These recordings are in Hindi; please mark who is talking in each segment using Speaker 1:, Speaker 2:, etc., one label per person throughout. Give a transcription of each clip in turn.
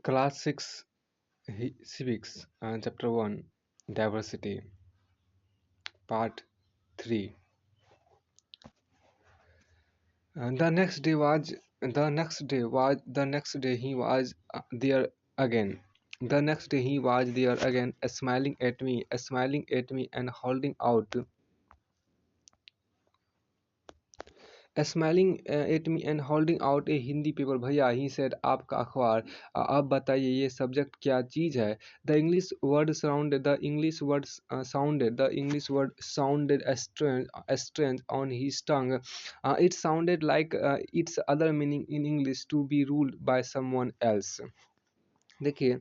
Speaker 1: Class 6 Civics, Chapter 1, Diversity, Part 3. The next day he was there again. The next day he was there again, smiling at me and holding out a Hindi paper. भैया, he said, आपका अखबार. अब बताइए ये सब्जेक्ट क्या चीज़ है. The English word sounded strange on his tongue. It sounded like its other meaning in English, to be ruled by someone else. देखिए,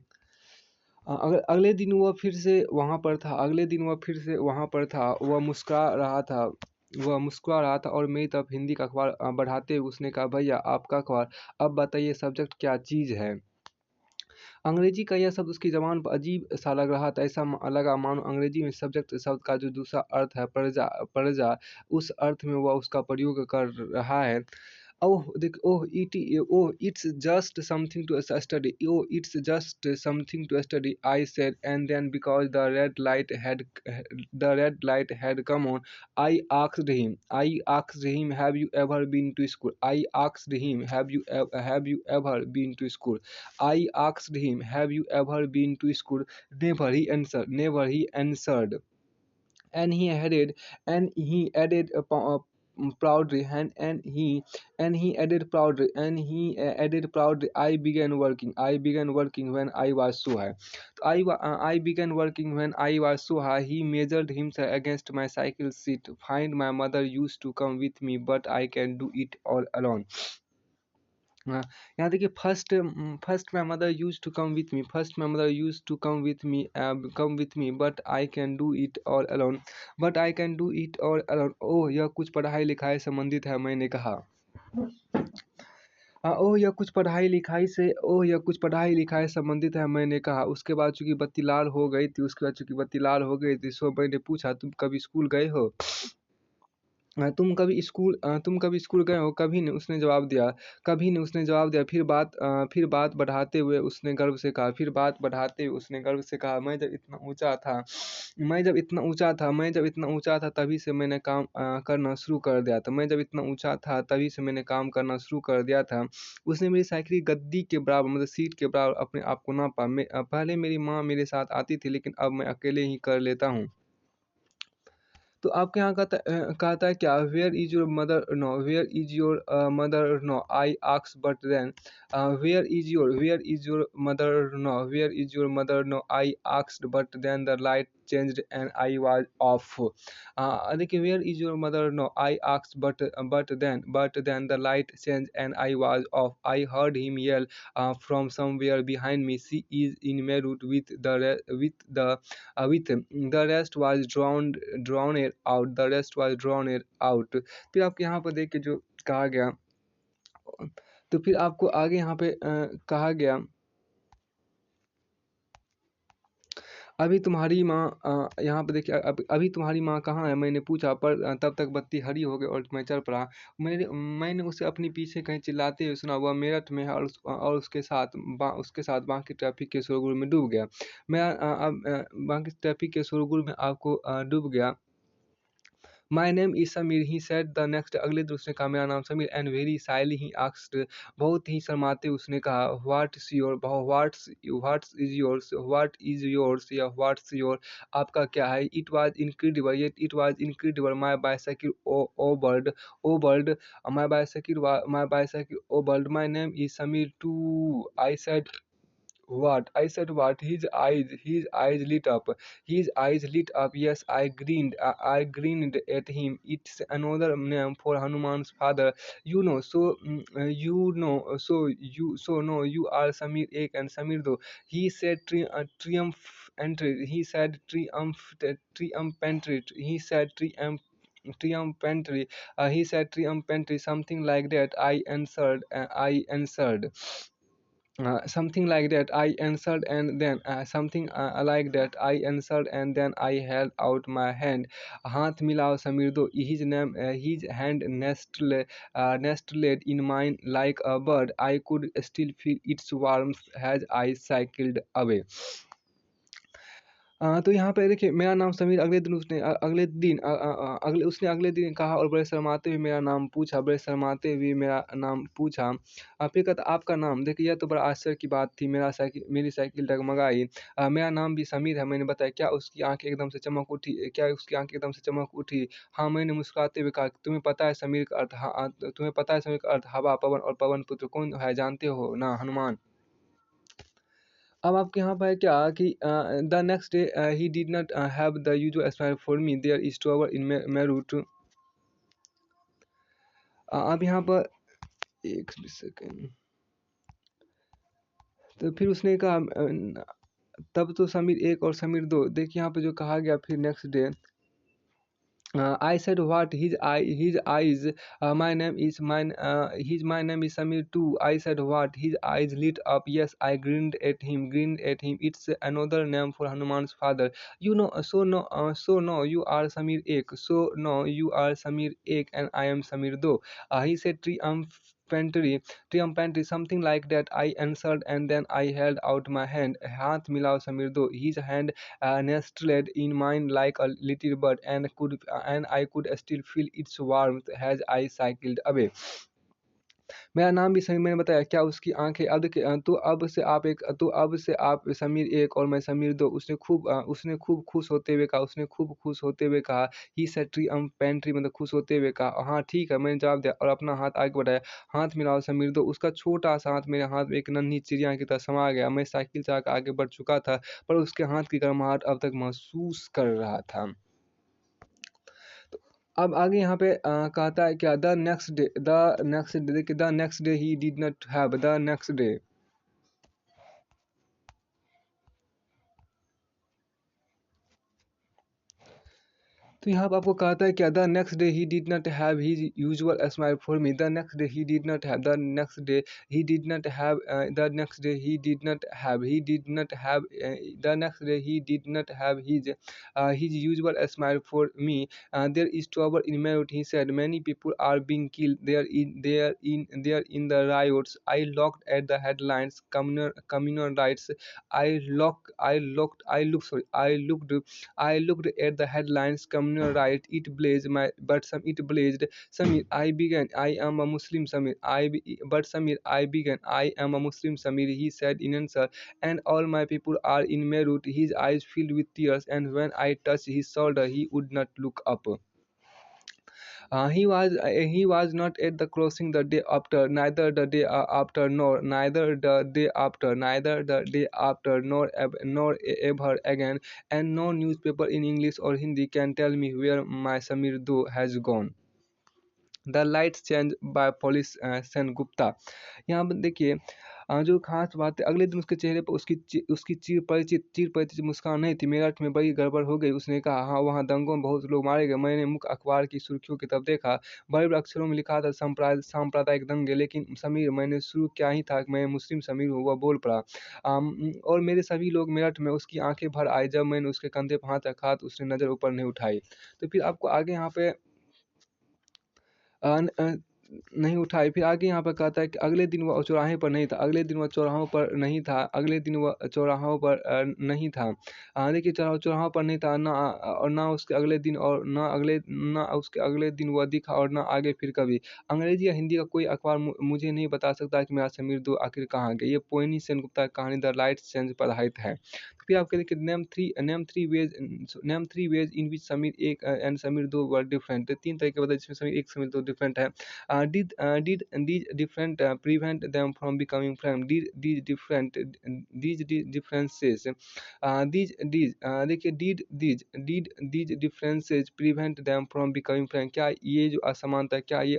Speaker 1: अगले दिन वह फिर से वहाँ पर था. वह मुस्कुरा रहा था और मेरी तरफ हिंदी का अखबार बढ़ाते हुए उसने कहा, भैया आपका अखबार. अब बताइए सब्जेक्ट क्या चीज़ है. अंग्रेजी का यह शब्द उसकी ज़बान पर अजीब सा लग रहा था. ऐसा लगा मानो अंग्रेजी में सब्जेक्ट शब्द का जो दूसरा अर्थ है प्रजा, उस अर्थ में वह उसका प्रयोग कर रहा है. It's just something to study. Oh, it's just something to study, I said, and then because the red light had come on, I asked him, have you ever been to school? I asked him, have you ever been to school? I asked him, have you ever been to school? Never, he answered. Never, he answered. And he added proudly, I began working when I was so high. I began working when I was so high. He measured himself against my cycle seat. Find my mother used to come with me, but I can do it all alone. हाँ, यहाँ देखिए, first my mother use to come with me but I can do it all alone. Oh, यह कुछ पढ़ाई लिखाई संबंधित है, मैंने कहा. ओह, यह कुछ पढ़ाई लिखाई संबंधित है, मैंने कहा. उसके बाद चूंकि बत्ती लाल हो गई थी, सो मैंने पूछा, तुम कभी स्कूल गए हो? कभी ने उसने जवाब दिया. फिर बात बढ़ाते हुए उसने गर्व से कहा, मैं जब इतना ऊंचा था तभी से मैंने काम करना शुरू कर दिया था. उसने मेरी साइकिल की गद्दी के बराबर, मतलब सीट के बराबर, अपने आप को नापा. पहले मेरी माँ मेरे साथ आती थी, लेकिन अब मैं अकेले ही कर लेता हूँ. तो आपके यहाँ कहता है क्या, where is your mother. No, where is your mother. No, I आक्स. But then where is your mother. No, I आक्स्ड. But then the light changed and I was off. देखिए, where is your mother? No, I asked. But then the light changed and I was off. I heard him yell from somewhere behind me, she is in Meerut with the rest was drowned out. फिर आपके यहाँ पर देखिए जो कहा गया, तो फिर आपको आगे यहाँ पे कहा गया, अभी तुम्हारी माँ यहाँ पे देखिए, अभी तुम्हारी माँ कहाँ है, मैंने पूछा. पर तब तक बत्ती हरी हो गई और मैं चल पड़ा. मैंने उसे अपने पीछे कहीं चिल्लाते हुए सुना. वह मेरठ में है और उसके साथ बाकी ट्रैफिक के शोरगुल में डूब गया. मैं अब बाकी ट्रैफिक के शोरगुल में आपको डूब गया. माई name is Sameer, he said the next. अगले दिन उसने कहा, मेरा नाम Sameer. And very Saili he asked, बहुत ही शर्माते उसने कहा, व्हाट्स योर आपका क्या है. It was incredible my bicycle wobbled my name is Sameer two. I said what? I said what? His eyes lit up. His eyes lit up. Yes, I grinned. I grinned at him. It's another name for Hanuman's father. You know. So no, you are Samir Ek and Samir Do. He said triumphantly. He said triumphantly, something like that. I answered. Something like that I answered, and then something like that I answered, and then I held out my hand. हाथ मिलाओ समीर दो. His hand nestled in mine like a bird. I could still feel its warmth as I cycled away. तो यहाँ पे देखिए मेरा नाम समीर. अगले दिन कहा और बड़े शर्माते हुए मेरा नाम पूछा, बड़े शर्माते हुए मेरा नाम पूछा. फिर कहता आपका नाम. देखिए यह तो बड़ा आश्चर्य की बात थी. मेरी साइकिल डगमगाई. मेरा नाम भी समीर है, मैंने बताया. क्या उसकी आंखें एकदम से चमक उठी? हाँ, मैंने मुस्कुराते हुए कहा, तुम्हें पता है समीर का अर्थ? हाँ, तुम्हें पता है समीर का अर्थ? हवा, पवन और पवन पुत्र कौन है जानते हो ना? हनुमान. अब आपके यहाँ पर है क्या कि the next day he did not have the usual smile for me there is two hour in Meerut. अब यहाँ पर एक सेकेंड. तो फिर उसने कहा तब तो समीर एक और समीर दो. देखिए यहाँ पे जो कहा गया फिर next day. I said what? His eyes. My name is mine. My name is Samir too. I said what? His eyes lit up. Yes, I grinned at him. It's another name for Hanuman's father. You know. So no, you are Samir Ek. So no, you are Samir Ek, and I am Samir Do. He said triumphantly, something like that. I answered, and then I held out my hand. हाथ मिलाओ समीर दो. His hand nestled in mine like a little bird, and I could still feel its warmth as I cycled away. मेरा नाम भी समीर, मैंने बताया. क्या उसकी आंखें? अब देखिए तो अब से आप समीर एक और मैं समीर दो. उसने खूब खुश होते हुए कहा. ही सेड ट्रियम्फेंटली, मतलब खुश होते हुए कहा. हाँ ठीक है, मैंने जवाब दिया और अपना हाथ आगे बढ़ाया. हाथ मिलाओ समीर दो. उसका छोटा सा हाथ मेरे हाथ में एक नन्ही चिड़िया की तरह समा गया. मैं साइकिल चला कर आगे बढ़ चुका था, पर उसके हाथ की गर्माहट अब तक महसूस कर रहा था. अब आगे यहाँ पे कहता है क्या? The next day he did not have. The next day. तो यहाँ पे आपको कहता है क्या? The next day he did not have his usual smile for me. The next day he did not have. The next day he did not have. The next day he did not have. The next day he did not have his usual smile for me. There is trouble in Beirut, he said. Many people are being killed there in the riots. I looked at the headlines. Communal rights. I looked at the headlines. Communal right. It blazed. Samir, I began. I am a Muslim. Samir, I began. I am a Muslim. Samir, he said in answer. And all my people are in Meerut. His eyes filled with tears, and when I touched his shoulder, he would not look up. He was not at the crossing the day after, neither the day after, neither the day after, nor ever again, and no newspaper in English or Hindi can tell me where my Samir Do has gone. The lights change bye police Sengupta. यहाँ पर देखिए जो खास बात है, अगले दिन उसके चेहरे पर उसकी चिर परिचित मुस्कान नहीं थी. मेरठ में बड़ी गड़बड़ हो गई. उसने कहा हाँ, वहाँ दंगों में बहुत लोग मारे गए. मैंने मुख्य अखबार की सुर्खियों की तरफ देखा. बड़े बड़े अक्षरों में लिखा था सांप्रदायिक दंगे. लेकिन समीर, मैंने शुरू क्या ही था कि मैं मुस्लिम समीर हूँ, वह बोल पड़ा. और मेरे सभी लोग मेरठ में. उसकी आंखें भर आई जब मैंने उसके कंधे पर हाथ रखा तो उसने नज़र ऊपर नहीं उठाई. तो फिर आपको आगे यहाँ पे नहीं उठाई. फिर आगे यहाँ पर कहता है कि अगले दिन वह चौराहे पर नहीं था. अगले दिन वह चौराहों पर नहीं था. देखिए चौराहों पर नहीं था ना. और ना उसके अगले दिन और ना उसके अगले दिन वह दिखा, और ना आगे फिर कभी. अंग्रेजी या हिंदी का कोई अखबार मुझे नहीं बता सकता कि मेरा समीर दो आखिर कहाँ गया. ये पोएनी सेनगुप्ता की कहानी द लाइट्स चेंज पर आधारित है. फिर आपके देखिए नेम थ्री वेज इन विच समीर एक एंड समीर दो वर डिफरेंट. 3 तरीके बताए जिसमें समीर एक समीर दो डिफरेंट है. Did these different prevent them from becoming friends? These differences देखिए did these differences prevent them from becoming friends? क्या ये जो असमानता, क्या ये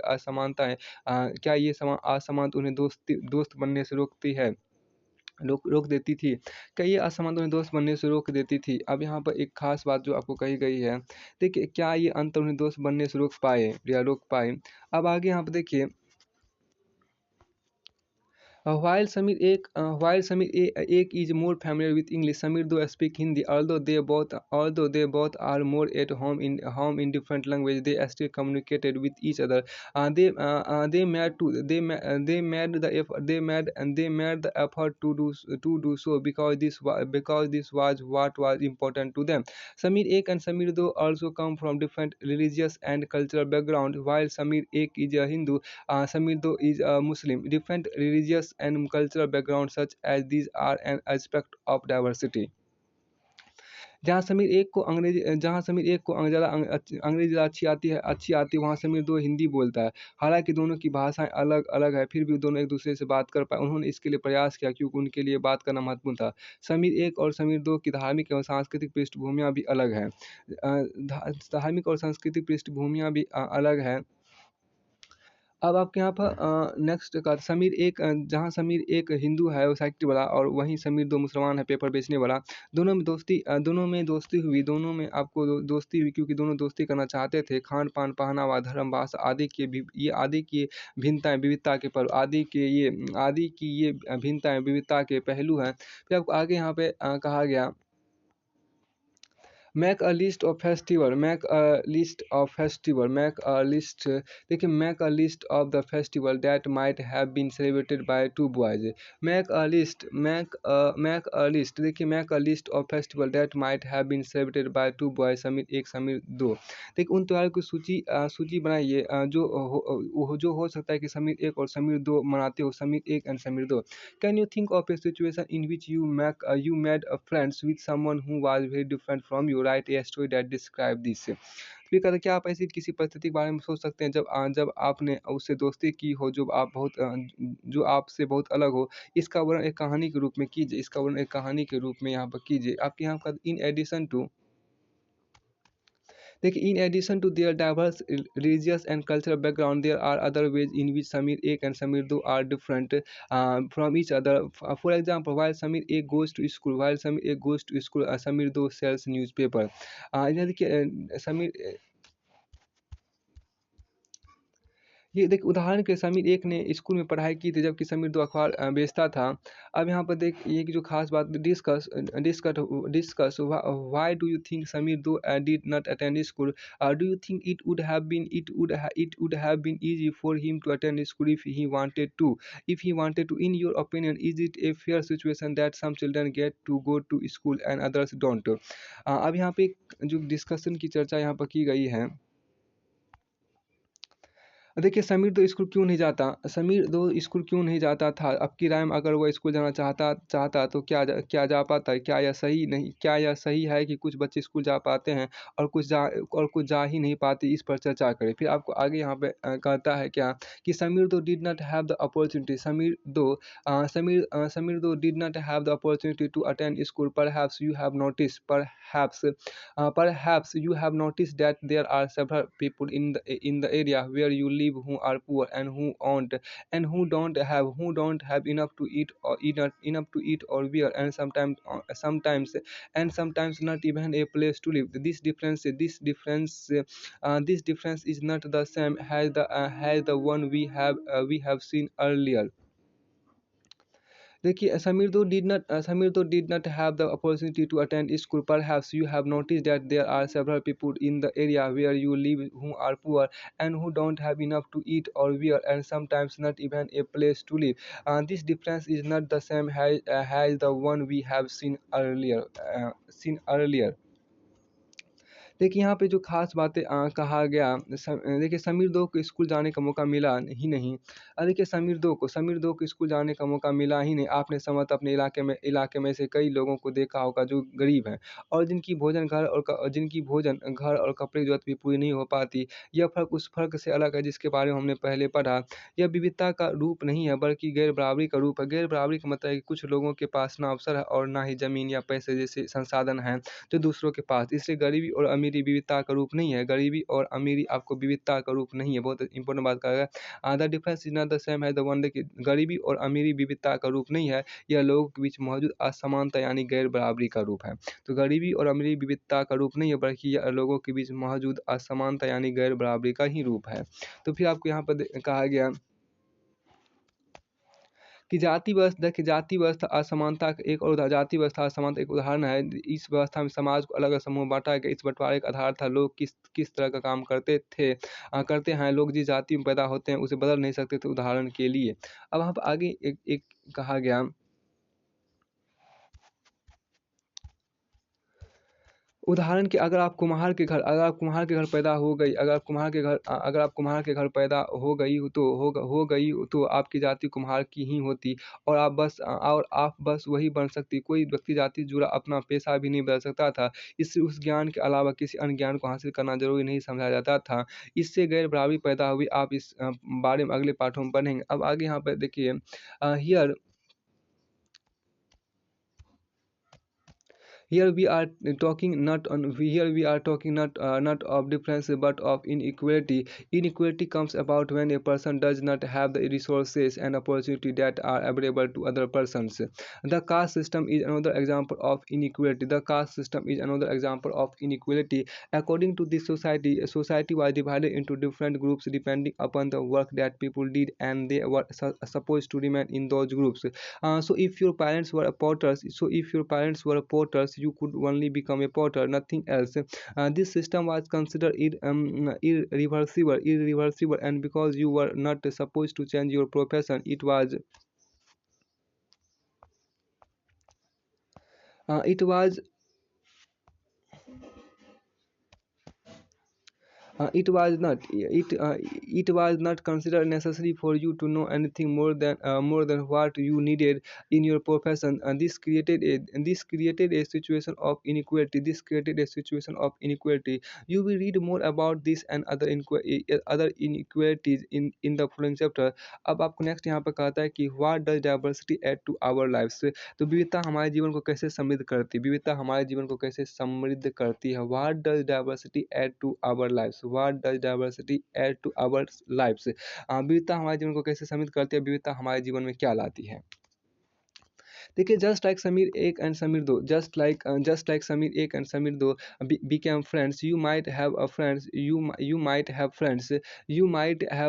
Speaker 1: असमानता उन्हें दोस्त बनने से रोक देती थी? क्या ये असमानता उन्हें दोस्त बनने से रोक देती थी? अब यहाँ पर एक खास बात जो आपको कही गई है. देखिए क्या ये अंतर उन्हें दोस्त बनने से रोक पाए. अब आगे यहाँ पर देखिए while Samir is more familiar with English, Samir though speak Hindi. Although they both are more at home in different language, they still communicated with each other. They made to they made the effort they made the effort to do so because this was what was important to them. Samir Ek and Samir Do also come from different religious and cultural background. While Samir Ek is a Hindu, Samido is a Muslim. Different religious and cultural backgrounds such as these are an aspect of diversity. जहाँ समीर एक को अंग्रेजी ज़्यादा अच्छी आती है, वहाँ समीर दो हिंदी बोलता है। हालांकि दोनों की भाषाएं अलग अलग है, फिर भी दोनों एक दूसरे से बात कर पाए। उन्होंने इसके लिए प्रयास किया क्योंकि उनके लिए बात करना महत्वपूर्ण था। समीर एक और समीर दो की धार्मिक एवं सांस्कृतिक पृष्ठभूमियाँ भी अलग हैं। धार्मिक और सांस्कृतिक पृष्ठभूमियाँ भी अलग हैं। अब आपके यहाँ पर नेक्स्ट का जहाँ समीर एक हिंदू है वो साहित्य वाला, और वहीं समीर दो मुसलमान है पेपर बेचने वाला। दोनों में आपको दोस्ती हुई क्योंकि दोनों दोस्ती करना चाहते थे। खान पान, पहनावा, धर्म, भाषा आदि की भिन्नताएं विविधता के पर आदि की ये भिन्नताएं विविधता के पहलू हैं। फिर आपको आगे यहाँ पे कहा गया, make a list of festival make a list of festival make a list देखिए, make a list of the festival that might have been celebrated by two boys. Make a list देखिए, make a list of festival that might have been celebrated by two boys, Sameer एक समीर दो। देखिए, उन त्योहारों की सूची बनाइए जो हो सकता है कि समीर एक और समीर दो मनाते हो, समीर एक एंड समीर दो। Can you think of a situation in which you made a friends with someone who was very different from you? Write a story that describe this. तो ये कहता है कि आप ऐसी किसी परिस्थिति के बारे में सोच सकते हैं जब आपने उससे दोस्ती की हो जो आपसे बहुत अलग हो। इसका वर्णन एक कहानी के रूप में कीजिए। यहाँ पर कीजिए। आपके यहाँ का इन एडिशन टू देखिए, in addition to there diverse religious and cultural background, there are other ways in which Samir Ek and Samir Do are different from each other. For example, while Samir Ek goes to school, Samir Do sells newspaper. यहाँ देखिए, समीर ये देखिए, उदाहरण के लिए समीर एक ने स्कूल में पढ़ाई की थी जबकि समीर दो अखबार बेचता था। अब यहाँ पर देख ये की जो खास बात discuss why do you think Sameer दो did not attend school. Do you think it would have been easy for him to attend school if he wanted to in your opinion is it a fair situation that some children get to go to school and others don't. अब यहाँ पे जो डिस्कशन की चर्चा यहाँ पर की गई है, देखिए, समीर दो स्कूल क्यों नहीं जाता था। अब की राय में अगर वह स्कूल जाना चाहता तो क्या जा पाता है। क्या यह सही है कि कुछ बच्चे स्कूल जा पाते हैं और कुछ जा ही नहीं पाते। इस पर चर्चा करें। फिर आपको आगे यहाँ पे कहता है क्या कि समीर दो did not have the opportunity Sameer दो did not have the opportunity to attend school. Perhaps you have noticed that there are several people in the area where you live who are poor and who don't have enough to eat or wear, and sometimes not even a place to live. This difference is not the same as the one we have seen earlier. देखिए, समीर दो did not have the opportunity to attend school. Perhaps you have noticed that there are several people in the area where you live who are poor and who don't have enough to eat or wear, and sometimes not even a place to live. This difference is not the same as the one we have seen earlier. देखिए, यहाँ पे जो ख़ास बातें कहा गया देखिए, समीर दो को स्कूल जाने का मौका मिला ही नहीं। देखिए, समीर दो को स्कूल जाने का मौका मिला ही नहीं। आपने संभवतः अपने इलाके में से कई लोगों को देखा होगा जो गरीब हैं और जिनकी भोजन घर और कपड़े की ज़रूरत भी पूरी नहीं हो पाती। यह फ़र्क उस फ़र्क से अलग है जिसके बारे में हमने पहले पढ़ा। यह विविधता का रूप नहीं है बल्कि गैर-बराबरी का रूप है। गैर-बराबरी का मतलब है कि कुछ लोगों के पास ना अवसर है और ना ही ज़मीन या पैसे जैसे संसाधन हैं जो दूसरों के पास। इसलिए गरीबी और अमीरी विविधता का रूप नहीं है। गरीबी और अमीरी आपको विविधता का रूप नहीं है। बहुत इंपॉर्टेंट बात कहा गया है। The difference is not the same है द वन। देखिए, गरीबी और अमीरी विविधता का रूप नहीं है। यह लोगों के बीच मौजूद असमानता यानी गैर बराबरी का रूप है। तो गरीबी और अमीरी विविधता का रूप नहीं है बल्कि यह लोगों के बीच मौजूद असमानता यानी गैर बराबरी का ही रूप है। तो फिर आपको यहाँ पर कहा गया कि जाति व्यवस्था देखिए जाति व्यवस्था असमानता का एक और जाति व्यवस्था असमानता एक उदाहरण है। इस व्यवस्था में समाज को अलग-अलग समूह में बाँटा गया। इस बँटवारे का आधार था लोग किस किस तरह का काम करते थे करते हैं। लोग जिस जाति में पैदा होते हैं उसे बदल नहीं सकते थे उदाहरण के लिए। अब वहाँ पे आगे एक एक कहा गया उदाहरण कि अगर आप कुम्हार के घर पैदा हो गई अगर आप कुम्हार के घर पैदा हो गई हो तो हो गई हो तो आपकी जाति कुम्हार की ही होती और आप बस वही बन सकती। कोई व्यक्ति जाति से जुड़ा अपना पेशा भी नहीं बदल सकता था। इससे उस ज्ञान के अलावा किसी अन्य ज्ञान को हासिल करना ज़रूरी नहीं समझा जाता था। इससे गैर बराबरी पैदा हुई। आप इस बारे में अगले पाठों में पढ़ेंगे। अब आगे यहाँ पे देखिए here Here we are talking not of difference but of inequality. Inequality comes about when a person does not have the resources and opportunity that are available to other persons. The caste system is another example of inequality. The caste system is another example of inequality. According to this society, a society was divided into different groups depending upon the work that people did, and they were supposed to remain in those groups. If your parents were potters, you could only become a potter, nothing else. This system was considered irreversible, and because you were not supposed to change your profession, it was it was not considered necessary for you to know anything more than what you needed in your profession. This created a situation of inequality. You will read more about this and other inequalities in the following chapter. अब आपको नेक्स्ट यहाँ पर कहता है कि what does diversity add to our lifes. तो विविधता हमारे जीवन को कैसे समृद्ध करती है। विविधता हमारे जीवन को कैसे समृद्ध करती है। What does diversity add to our lifes. What does diversity add to our lifes. विविधता हमारे जीवन को कैसे समृद्ध करती है। विविधता हमारे जीवन में क्या लाती है। देखिए जस्ट लाइक समीर एक एंड समीर दो became friends. You might have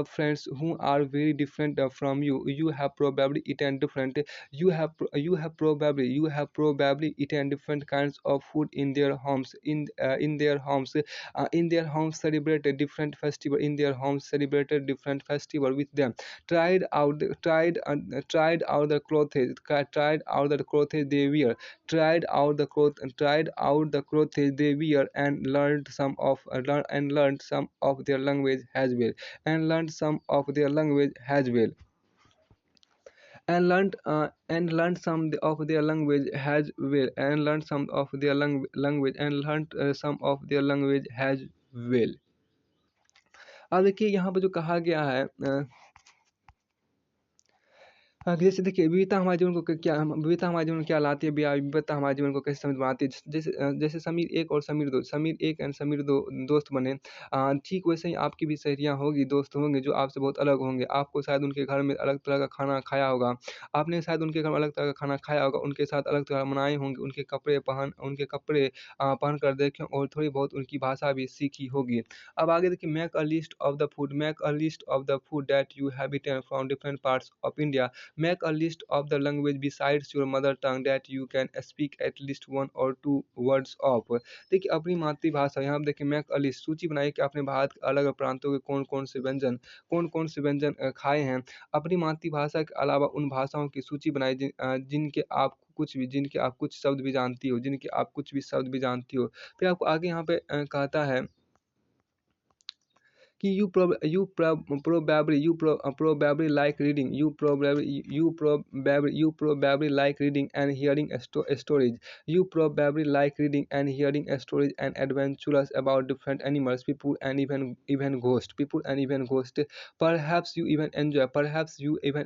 Speaker 1: friends who are very different from you. You have probably eaten different. You have probably eaten different kinds of food in their homes. In their homes celebrated different festival. In their homes celebrated different festival with them. Tried out the clothes. Tried out the clothes they wear, and learned some of their language as well. And learned some of their language as well. And learned some of their language as well. And learned some of their language and learned some of their language as well. अब देखिए यहाँ पर जो कहा गया है हाँ, जैसे देखिए विविधता हमारे जीवन में क्या लाती है। विविधता हमारे जीवन को कैसे समझ में आती है। जैसे समीर एक और समीर एक एंड समीर दो दोस्त बने। ठीक वैसे ही आपकी भी सहेलियाँ होगी, दोस्त होंगे जो आपसे बहुत अलग होंगे। आपको शायद उनके घर में अलग तरह का खाना खाया होगा। आपने शायद उनके घर में अलग तरह का खाना खाया होगा। उनके साथ अलग तरह बनाए होंगे। उनके कपड़े पहन कर देखे और थोड़ी बहुत उनकी भाषा भी सीखी होगी। अब आगे देखिए make a list of the food that you have eaten from different parts of India. Make a list of the language besides your mother tongue that you can speak at least one or two words of। देखिए अपनी मातृभाषा यहाँ पे देखिए मेक अ लिस्ट सूची बनाइए कि आपने भारत के अलग अलग प्रांतों के कौन से व्यंजन खाए हैं। अपनी मातृभाषा के अलावा उन भाषाओं की सूची बनाइए जिनके आप कुछ शब्द भी जानती हो। फिर आपको आगे यहाँ पे कहता है कि you probably like reading. You probably like reading and hearing stories. You probably like reading and hearing stories and adventures about different animals, people, and even ghosts. Perhaps you even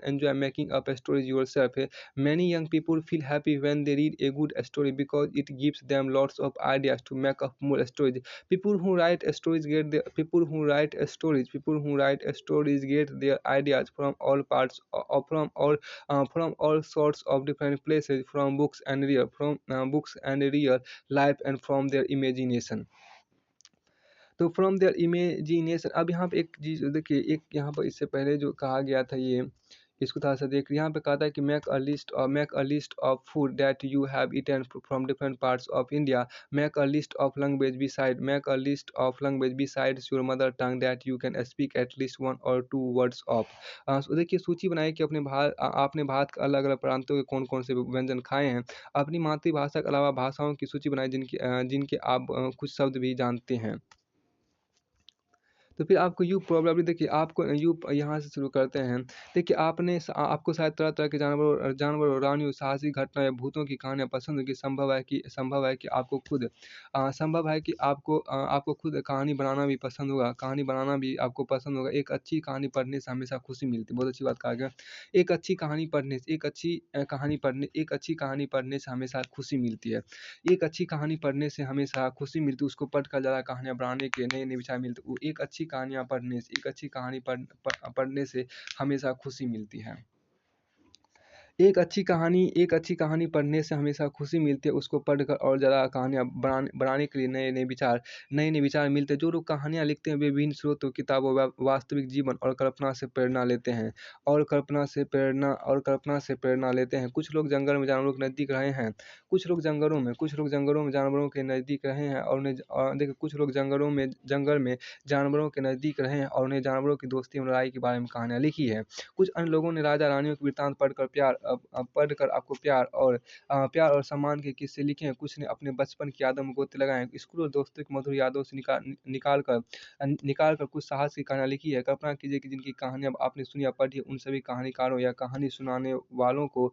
Speaker 1: enjoy making up stories yourself. Many young people feel happy when they read a good story because it gives them lots of ideas to make up more stories. People who write stories get their ideas from all parts from all sorts of different places, from books and real life and from their imagination। तो फ्रॉम देयर इमेजिनेशन। अब यहाँ पे एक चीज़ देखिए, एक यहाँ पर इससे पहले जो कहा गया था ये इसको थोड़ा-सा देख यहाँ पे कहता है कि make a list of food that you have eaten from different parts of India, make a list of language besides your mother tongue that you can speak at least 1 और 2 वर्ड्स ऑफ। सो देखिए सूची बनाइए कि आपने भारत के अलग-अलग प्रांतों के कौन-कौन से व्यंजन खाए हैं। अपनी मातृभाषा के अलावा भाषाओं की सूची बनाएँ जिनके आप कुछ शब्द भी जानते हैं। तो फिर आपको यू प्रोबेबली देखिए आपको यू यहाँ से शुरू करते हैं। देखिए आपको शायद तरह-तरह के जानवर और प्राणियों, साहसिक घटना या भूतों की कहानियाँ पसंद होगी। संभव है कि आपको खुद कहानी बनाना भी पसंद होगा। कहानी बनाना भी आपको पसंद होगा। एक अच्छी कहानी पढ़ने से हमेशा खुशी मिलती है। बहुत अच्छी बात कहा गया। एक अच्छी कहानी पढ़ने से हमेशा खुशी मिलती है। एक अच्छी कहानी पढ़ने से हमेशा खुशी मिलती है, उसको पढ़कर ज़्यादा कहानियाँ बनाने के नए-नए विचार मिलते हैं। वो एक अच्छी कहानी पढ़ने से हमेशा खुशी मिलती है। एक अच्छी कहानी पढ़ने से हमेशा खुशी मिलती है, उसको पढ़कर और ज़्यादा कहानियाँ बनाने के लिए नए-नए विचार मिलते हैं। जो लोग कहानियाँ लिखते हैं वे विभिन्न स्रोतों, किताबों, वास्तविक जीवन और कल्पना से प्रेरणा लेते हैं कुछ लोग जंगल में जानवरों के नज़दीक रहे हैं। कुछ लोग जंगलों में जानवरों के नज़दीक रहे हैं और देखिए कुछ लोग जंगल में जानवरों के नज़दीक रहे हैं और उन्हें जानवरों की दोस्ती और लड़ाई के बारे में कहानियाँ लिखी है। कुछ अन्य लोगों ने राजा-रानियों के वृत्तांत पढ़कर आपको प्यार और सम्मान के किस्से लिखे हैं। कुछ ने अपने बचपन की यादों में गोते लगाए हैं। स्कूल और दोस्तों की मधुर यादों से निकाल कर कुछ साहस की कहानियाँ लिखी है। कल्पना कीजिए कि जिनकी कहानियाँ आपने सुनी या पढ़ी है, उन सभी कहानीकारों या कहानी सुनाने वालों को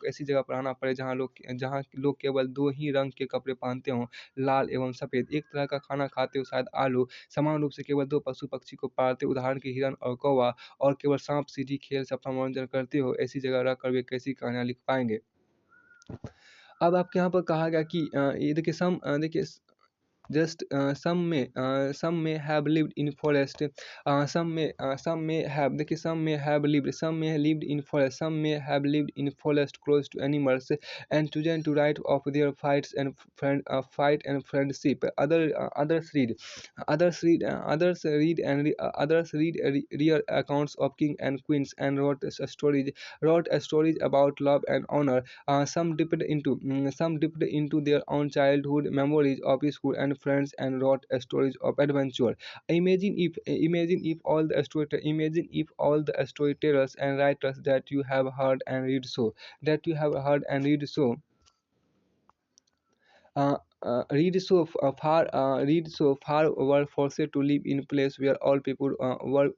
Speaker 1: ऐसी जगह पर आना पड़े जहाँ लोग केवल 2 ही रंग के कपड़े पहनते हों, लाल एवं सफ़ेद। एक तरह का खाना खाते हो, शायद आलू। समान रूप से केवल 2 पशु-पक्षी को पालते, उदाहरण के हिरन और कौवा, और केवल साँप-सीढ़ी खेल से अपना मनोरंजन करते हो। ऐसी जगह रहकर वे कैसी कहानियाँ लिख पाएँगे? अब आपके यहाँ पर कहा गया कि ये देखिए देखिए some may have lived in forest, some may lived in forest, some may have lived in forest close to animals and chosen to write of their fight and friendship. Others read real accounts of king and queens and wrote stories about love and honor. Some dipped into their own childhood memories of school and friends and wrote stories of adventure. Imagine if all the storytellers and writers that you have heard and uh, read so far were forced to live in place where all people were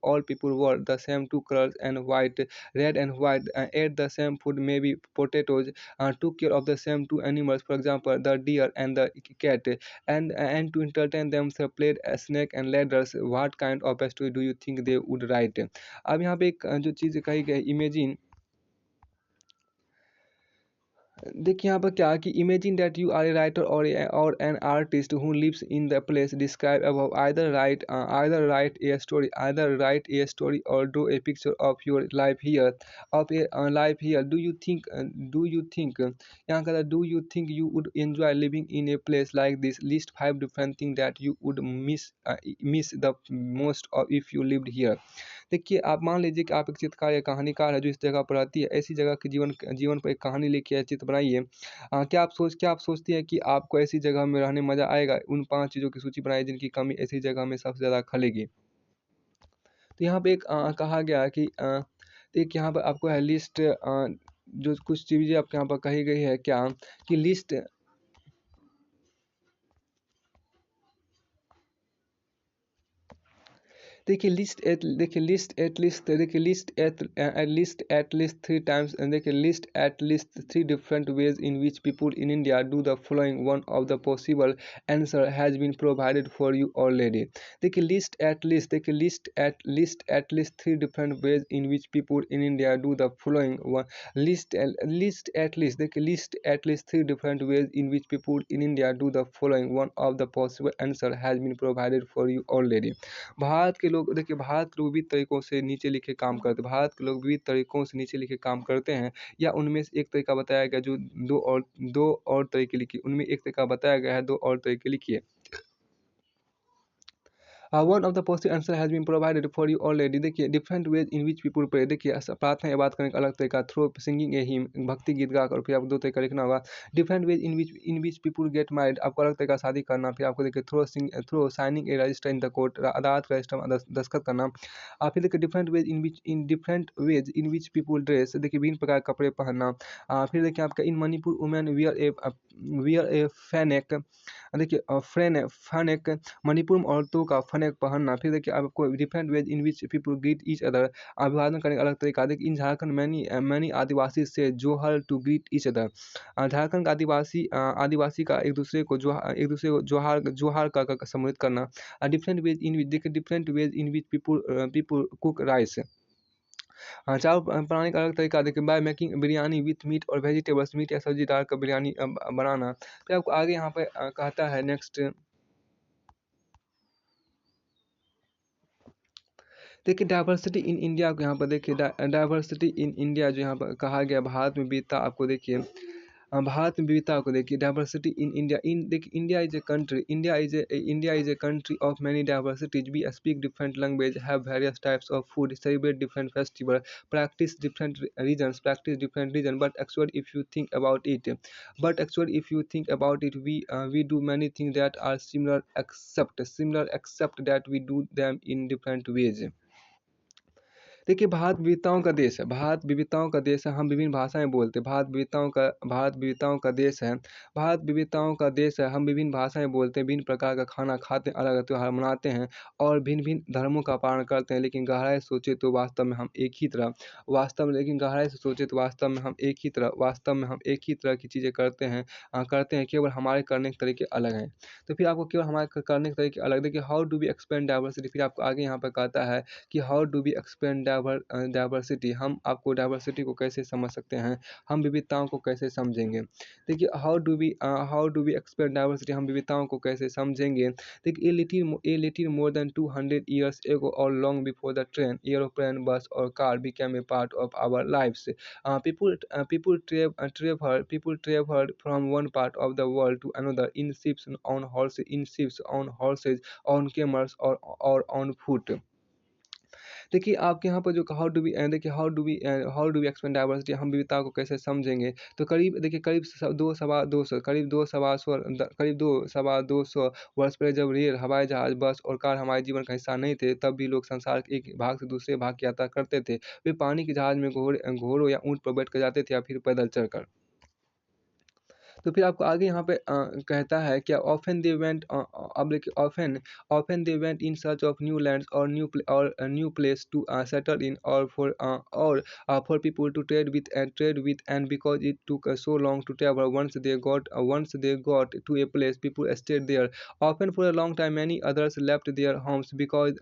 Speaker 1: the same, two colors and white, red and white, ate the same food, maybe potatoes, took care of the same two animals, for example the deer and the cat, and to entertain themselves played snake and ladders. What kind of a story do you think they would write? अब यहाँ पे एक जो चीज़ कही गई, इमेजिन, देखिए यहाँ पर क्या है कि imagine that you are a writer or an artist who lives in the place describe above, either write a story or draw a picture of your life here do you think यहाँ कहता है do you think you would enjoy living in a place like this, list 5 different thing that you would miss the most of if you lived here. देखिए आप मान लीजिए कि आप एक चित्रकार या कहानीकार है जो इस जगह पर रहती है, ऐसी जगह के जीवन पर एक कहानी लिखिए या चित्र बनाइए। क्या आप सोचती हैं कि आपको ऐसी जगह में रहने मज़ा आएगा? उन 5 चीज़ों की सूची बनाइए जिनकी कमी ऐसी जगह में सबसे ज़्यादा खलेगी। तो यहाँ पे एक कहा गया है कि एक यहाँ पर आपको है लिस्ट, जो कुछ चीज़ें आपके यहाँ पर कही गई है क्या कि list, at least 3 times, and देखिए list at least 3 different ways in which people in India do the following. One of the possible answer has been provided for you already. देखिए list at least 3 different ways in which people in India do the following. One list at least देखिए list at least 3 different ways in which people in India do the following. One of the possible answer has been provided for you already. Bharat के लोग देखिए भारत के लोग विविध तरीकों से नीचे लिखे काम करते हैं। भारत के लोग विविध तरीकों से नीचे लिखे काम करते हैं, या उनमें से एक तरीका बताया गया जो दो और तरीके लिखिए। उनमें एक तरीका बताया गया है, 2 और तरीके लिखिए। One of the possible answer has been provided for you already. देखिए different ways in which people pray. देखिए प्रार्थना या बात करने का अलग तरीका, थ्रो सिंगिंग ए हिम, भक्ति गीत गाकर, फिर आपको दो तरीका लिखना होगा। Different ways in which people get married, आपको अलग तरीका शादी करना। फिर आपको देखिए through signing a register in the court, अदालत का रजिस्टर में दस्तखत करना। फिर देखिए different ways in which people dress, देखिए विभिन्न प्रकार के कपड़े पहनना। फिर देखिए आपका in Manipur women wear a phanek. देखिए फैनेक, मणिपुर में औरतों का फनेक पहनना। फिर देखिए आपको different ways in which people greet each other, अभिवादन करने का अलग तरीका। देखिए इन झारखंड मैनी आदिवासी से Johar to greet each other. Jharkhand का आदिवासी का एक दूसरे को जोहार जोहार का संबोधित करना। डिफरेंट वेज इन विच, देखिए different ways in which people cook rice. चावल बनाने का अलग तरीका, देखिए by making biryani with meat और वेजिटेबल्स, मीट या सब्जी डालकर बिरयानी बनाना। फिर आपको आगे यहाँ पे कहता है नेक्स्ट, देखिए डाइवर्सिटी इन इंडिया को यहाँ पर देखिए डाइवर्सिटी इन इंडिया जो यहाँ पर कहा गया, भारत में विविधता, आपको देखिए भारत में विविधता को देखिए, डाइवर्सिटी इन इंडिया, इन देखिए India is a country, India is a country of many diversities, we speak different language, have various types of food, celebrate different festival, practice different region, but actually if you think about it we do many thing that are similar except that we do them in different ways. देखिए भारत विविधताओं का देश है, भारत विविधताओं का देश है, हम विभिन्न भाषाएं बोलते हैं, भारत विविधताओं का देश है, भारत विविधताओं का देश है, हम विभिन्न भाषाएं बोलते हैं, विभिन्न प्रकार का खाना खाते हैं, अलग अलग त्यौहार मनाते हैं और भिन्न भिन्न धर्मों का पालन करते हैं, लेकिन गहराई से सोचे तो वास्तव में हम एक ही तरह वास्तव में लेकिन गहराई से सोचे तो वास्तव में हम एक ही तरह वास्तव में हम एक ही तरह की चीज़ें करते हैं, केवल हमारे करने के तरीके अलग हैं। तो फिर आपको केवल हमारे करने के तरीके अलग, देखिए how do we expand diversity, फिर आपको आगे यहाँ पर कहता है कि how do we explain diversity, हम आपको डाइवर्सिटी को कैसे समझ सकते हैं, हम विविधताओं को कैसे समझेंगे। देखिए how do we explain diversity, हम विविधताओं को कैसे समझेंगे। देखिए a little more than 200 years ago और long before the train, aeroplane, bus और car became a part of our lifes, people travel from one part of the world to another in ships on horses, on camels or on foot। देखिए आपके यहाँ पर जो देखिए how do we explain diversity, हम विविधता को कैसे समझेंगे। तो करीब देखिए करीब दो सवा दो सौ वर्ष पहले जब रेल, हवाई जहाज, बस और कार हमारे जीवन का हिस्सा नहीं थे, तब भी लोग संसार के एक भाग से दूसरे भाग की यात्रा करते थे। वे पानी के जहाज में घोड़ों या ऊँट पर बैठ कर जाते थे या फिर पैदल चलकर। तो फिर आपको आगे यहाँ पे कहता है क्या, ऑफन दे वेंट अब देखिए often they went in search of new lands और new place to settle in, और for people to trade with and because it took so long to travel, once they got to a place people stayed there often for a long time. Many others left their homes because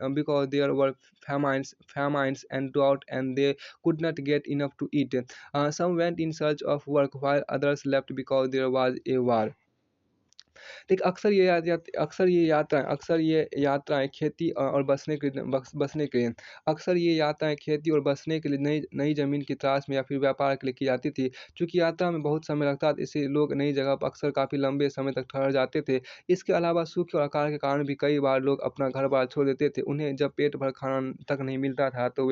Speaker 1: there were famines and drought and they could not get enough to eat. Some went in search of work while others left because there was a war. देखिए अक्सर ये यात्राएँ खेती और बसने के लिए अक्सर ये यात्राएँ खेती और बसने के लिए नई नई ज़मीन की तलाश में या फिर व्यापार के लिए की जाती थी। चूँकि यात्रा में बहुत समय लगता था, इसलिए लोग नई जगह पर अक्सर काफ़ी लंबे समय तक ठहर जाते थे। इसके अलावा सूखे और अकाल के कारण भी कई बार लोग अपना घर-बार छोड़ देते थे। उन्हें जब पेट भर खाना तक नहीं मिलता था, तो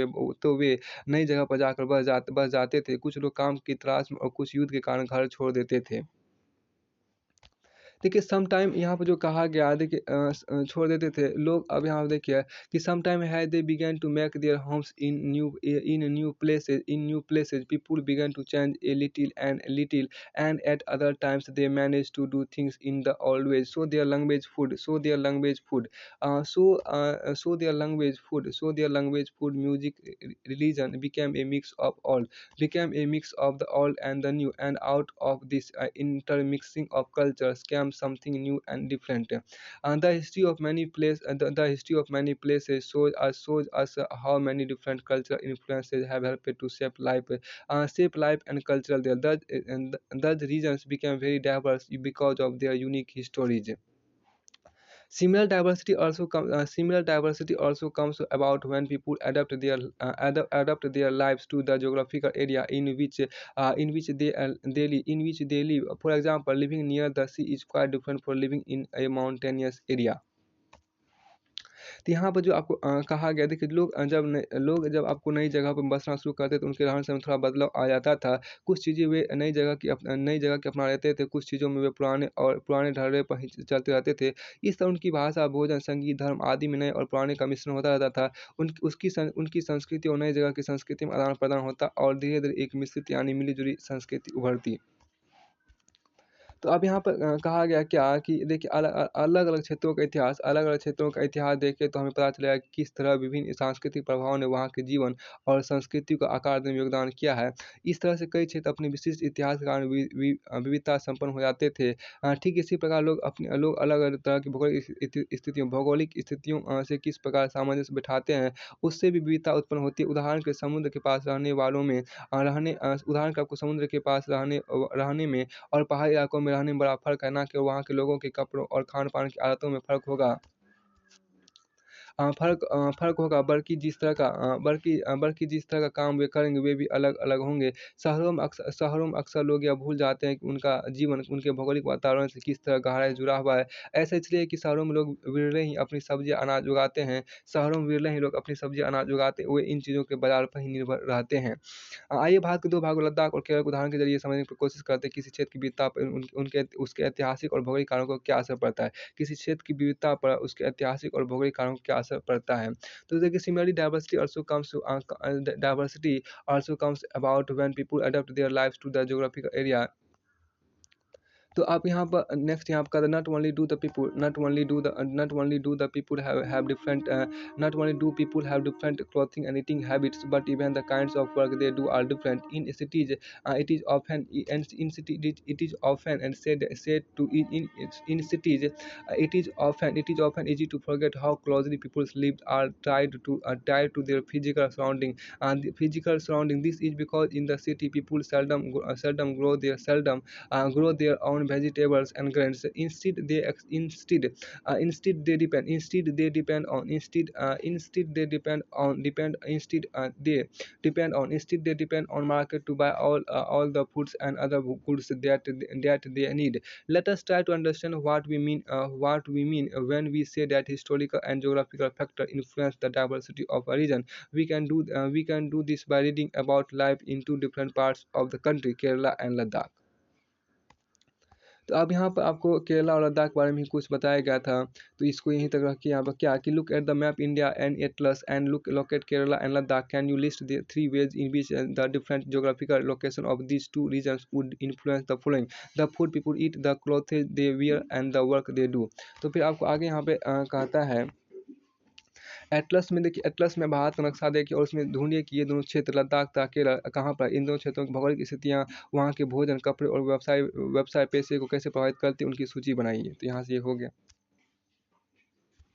Speaker 1: वे नई जगह पर जाकर बस जाते थे। कुछ लोग काम की तलाश में और कुछ युद्ध के कारण घर छोड़ देते थे। देखिए सम टाइम यहाँ पे जो कहा गया है, देखिए छोड़ देते थे लोग। अब यहाँ पे देखिए कि सम टाइम है they began to make their homes in new places people began to change a little and at other times they manage to do things in the old ways, so their language food music religion became a mix of the old and the new, and out of this intermixing of cultures came something new and different. The history of many places shows us how many different cultural influences have helped to shape life and culture there. Thus regions became very diverse because of their unique histories. Similar diversity also comes about when people adapt their lives to the geographical area in which they live. For example, living near the sea is quite different from living in a mountainous area. तो यहाँ पर जो आपको कहा गया, देखिए लोग जब आपको नई जगह पे बसना शुरू करते तो उनके रहन-सहन में थोड़ा बदलाव आ जाता था। कुछ चीज़ें वे नई जगह की अपना लेते थे, कुछ चीज़ों में वे पुराने ढर्रे पर ही चलते रहते थे। इस तरह उनकी भाषा, भोजन, संगीत, धर्म आदि में नए और पुराने का मिश्रण होता रहता था। उनकी संस्कृति और नई जगह की संस्कृति में आदान-प्रदान होता और धीरे-धीरे एक मिश्रित यानी मिली-जुली संस्कृति उभरती। तो अब यहाँ पर कहा गया क्या कि देखिए अलग-अलग क्षेत्रों का इतिहास देखें तो हमें पता चलेगा कि किस तरह विभिन्न सांस्कृतिक प्रभावों ने वहाँ के जीवन और संस्कृति को आकार देने में योगदान किया है। इस तरह से कई क्षेत्र अपने विशिष्ट इतिहास के कारण विविधता संपन्न हो जाते थे। ठीक इसी प्रकार लोग अलग-अलग तरह की भौगोलिक स्थितियों से किस प्रकार सामंजस्य बिठाते हैं, उससे भी विविधता उत्पन्न होती है। उदाहरण के समुद्र के पास रहने वालों में उदाहरण के आपको समुद्र के पास रहने में और पहाड़ी इलाकों में रहने में बड़ा फ़र्क है, ना कि वहाँ के लोगों के कपड़ों और खान-पान की आदतों में फ़र्क होगा, बल्कि जिस तरह का काम वे करेंगे वे भी अलग-अलग होंगे। शहरों में अक्सर लोग यह भूल जाते हैं कि उनका जीवन उनके भौगोलिक वातावरण से किस तरह गहराई से जुड़ा हुआ है। ऐसा इसलिए कि शहरों में लोग विरले ही अपनी सब्जियाँ, अनाज उगाते हैं। शहरों में विरले ही लोग अपनी सब्जियाँ, अनाज उगाते हैं, वे इन चीज़ों के बाज़ार पर ही निर्भर रहते हैं। आइए भारत के 2 भागों लद्दाख और केरल को उदाहरण के ज़रिए समझने की कोशिश करते हैं। किसी क्षेत्र की विविधता पर उनके उसके ऐतिहासिक और भौगोलिक कारणों का क्या असर पड़ता है। किसी क्षेत्र की विविधता पर उसके ऐतिहासिक और भौगोलिक कारणों का क्या असर पड़ता है। तो देखिए similarly diversity also comes about when people adapt their lives to the geographical area। तो आप यहाँ पर नेक्स्ट यहाँ आपका not only do the people have different clothing and eating habits but even the kinds of work they do are different in cities. It is often and said to in cities it is often easy to forget how closely people's lives are tied to their physical surrounding. This is because in the city people seldom grow their own vegetables and grains. Instead they depend on market to buy all the foods and other goods that they need. Let us try to understand what we mean when we say that historical and geographical factor influence the diversity of a region. We can do this by reading about life in two different parts of the country, Kerala and Ladakh। तो अब यहाँ पर आपको केरला और लद्दाख के बारे में ही कुछ बताया गया था, तो इसको यहीं तक रखिए। यहाँ पर क्या कि look at the map India and Atlas and locate Kerala and Ladakh. Can you list the 3 ways in which the different geographical location of these two regions would influence the following: the food people eat, the clothes they wear and the work they do। तो फिर आपको आगे यहाँ पे कहता है एटलस में भारत का नक्शा देखिए और उसमें ढूंढिए कि ये दोनों क्षेत्र लद्दाख तथा केरल कहाँ पर, इन दोनों क्षेत्रों की भौगोलिक स्थितियाँ, वहाँ के भोजन, कपड़े और व्यवसाय पेशे को कैसे प्रभावित करती है, उनकी सूची बनाइए। तो यहाँ से ये हो गया।